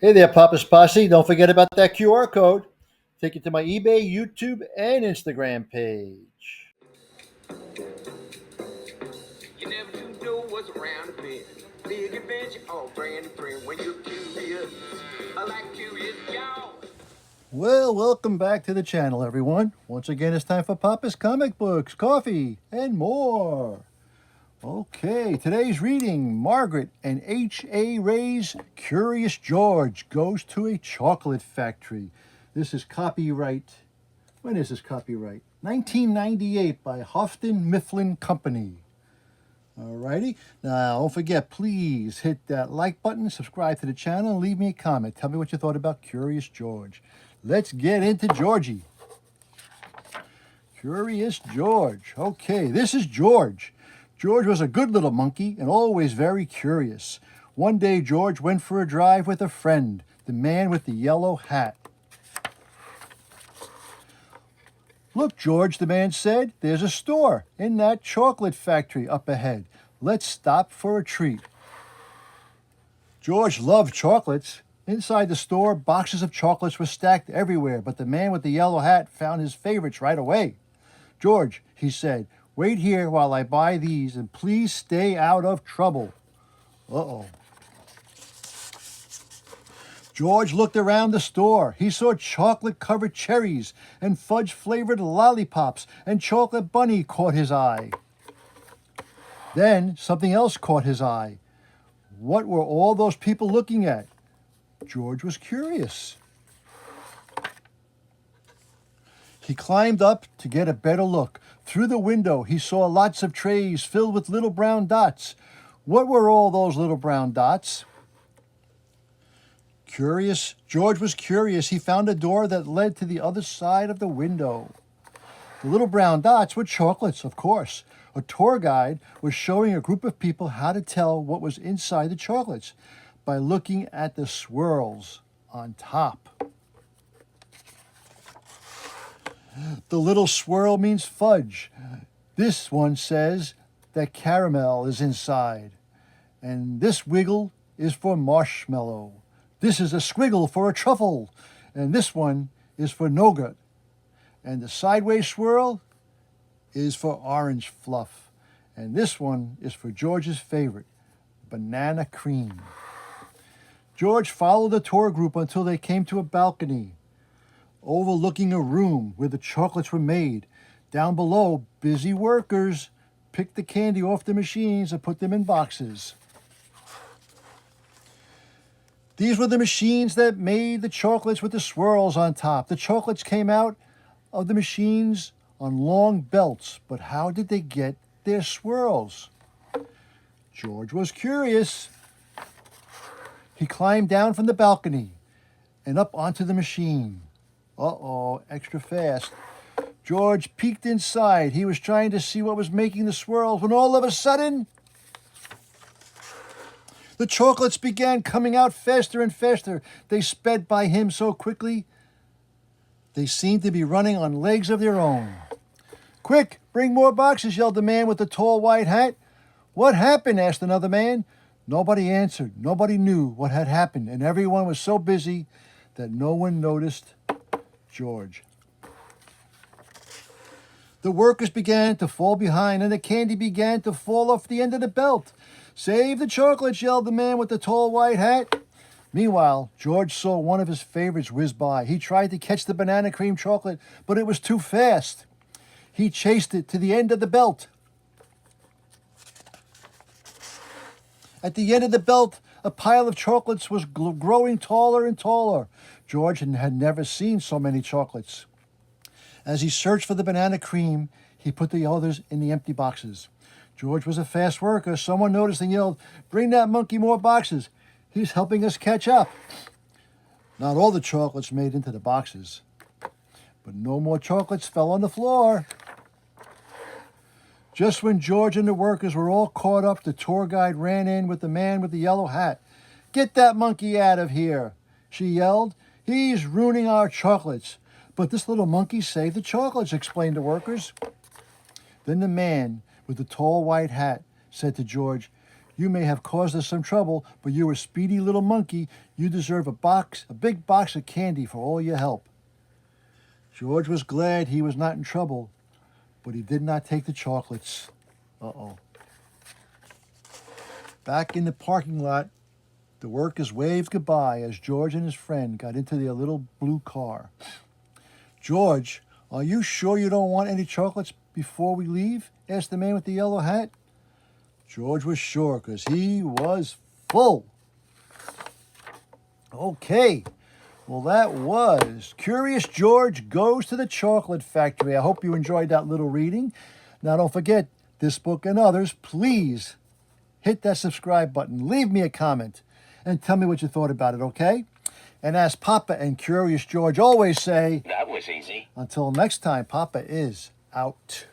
Hey there, Papa's Posse. Don't forget about that QR code. Take you to my eBay, YouTube, and Instagram page. You never do know what's around the bend. Big adventure, all brand new friend. When you're curious, I like curious, y'all. Well, welcome back to the channel, everyone. Once again, it's time for Papa's Comic Books, Coffee, and more. Okay, today's reading, Margaret and H.A. Ray's Curious George Goes to a Chocolate Factory. This is copyright, when is this copyright? 1998 by Houghton Mifflin Company. Alrighty, now don't forget, please hit that like button, subscribe to the channel, and leave me a comment. Tell me what you thought about Curious George. Let's get into Georgie. Curious George. Okay, this is George. George was a good little monkey and always very curious. One day, George went for a drive with a friend, the man with the yellow hat. Look, George, the man said, there's a store in that chocolate factory up ahead. Let's stop for a treat. George loved chocolates. Inside the store, boxes of chocolates were stacked everywhere, but the man with the yellow hat found his favorites right away. George, he said, wait here while I buy these and please stay out of trouble. Uh-oh. George looked around the store. He saw chocolate-covered cherries and fudge-flavored lollipops, and Chocolate Bunny caught his eye. Then something else caught his eye. What were all those people looking at? George was curious. He climbed up to get a better look. Through the window, he saw lots of trays filled with little brown dots. What were all those little brown dots? Curious, George was curious. He found a door that led to the other side of the window. The little brown dots were chocolates, of course. A tour guide was showing a group of people how to tell what was inside the chocolates by looking at the swirls on top. The little swirl means fudge. This one says that caramel is inside. And this wiggle is for marshmallow. This is a squiggle for a truffle, and this one is for nougat. And the sideways swirl is for orange fluff. And this one is for George's favorite, banana cream. George followed the tour group until they came to a balcony overlooking a room where the chocolates were made. Down below, busy workers picked the candy off the machines and put them in boxes. These were the machines that made the chocolates with the swirls on top. The chocolates came out of the machines on long belts, but how did they get their swirls? George was curious. He climbed down from the balcony and up onto the machine. Uh-oh, extra fast. George peeked inside. He was trying to see what was making the swirls when all of a sudden, the chocolates began coming out faster and faster. They sped by him so quickly, they seemed to be running on legs of their own. Quick, bring more boxes, yelled the man with the tall white hat. What happened? Asked another man. Nobody answered. Nobody knew what had happened, and everyone was so busy that no one noticed George. The workers began to fall behind, and the candy began to fall off the end of the belt. Save the chocolates, yelled the man with the tall white hat. Meanwhile, George saw one of his favorites whiz by. He tried to catch the banana cream chocolate, but it was too fast. He chased it to the end of the belt. At the end of the belt, a pile of chocolates was growing taller and taller. George had never seen so many chocolates. As he searched for the banana cream, he put the others in the empty boxes. George was a fast worker. Someone noticed and yelled, "Bring that monkey more boxes. He's helping us catch up." Not all the chocolates made into the boxes, but no more chocolates fell on the floor. Just when George and the workers were all caught up, the tour guide ran in with the man with the yellow hat. "Get that monkey out of here," she yelled. "He's ruining our chocolates." "But this little monkey saved the chocolates," explained the workers. Then the man with the tall white hat said to George, You may have caused us some trouble, but you're a speedy little monkey. You deserve a big box of candy for all your help." George was glad he was not in trouble, but he did not take the chocolates. Uh-oh. Back in the parking lot, the workers waved goodbye as George and his friend got into their little blue car. "George, are you sure you don't want any chocolates before we leave?" asked the man with the yellow hat. George was sure because he was full. Okay, well, that was Curious George Goes to the Chocolate Factory. I hope you enjoyed that little reading. Now, don't forget, this book and others, please hit that subscribe button. Leave me a comment and tell me what you thought about it, okay? And as Papa and Curious George always say, That was easy. until next time, Papa is out.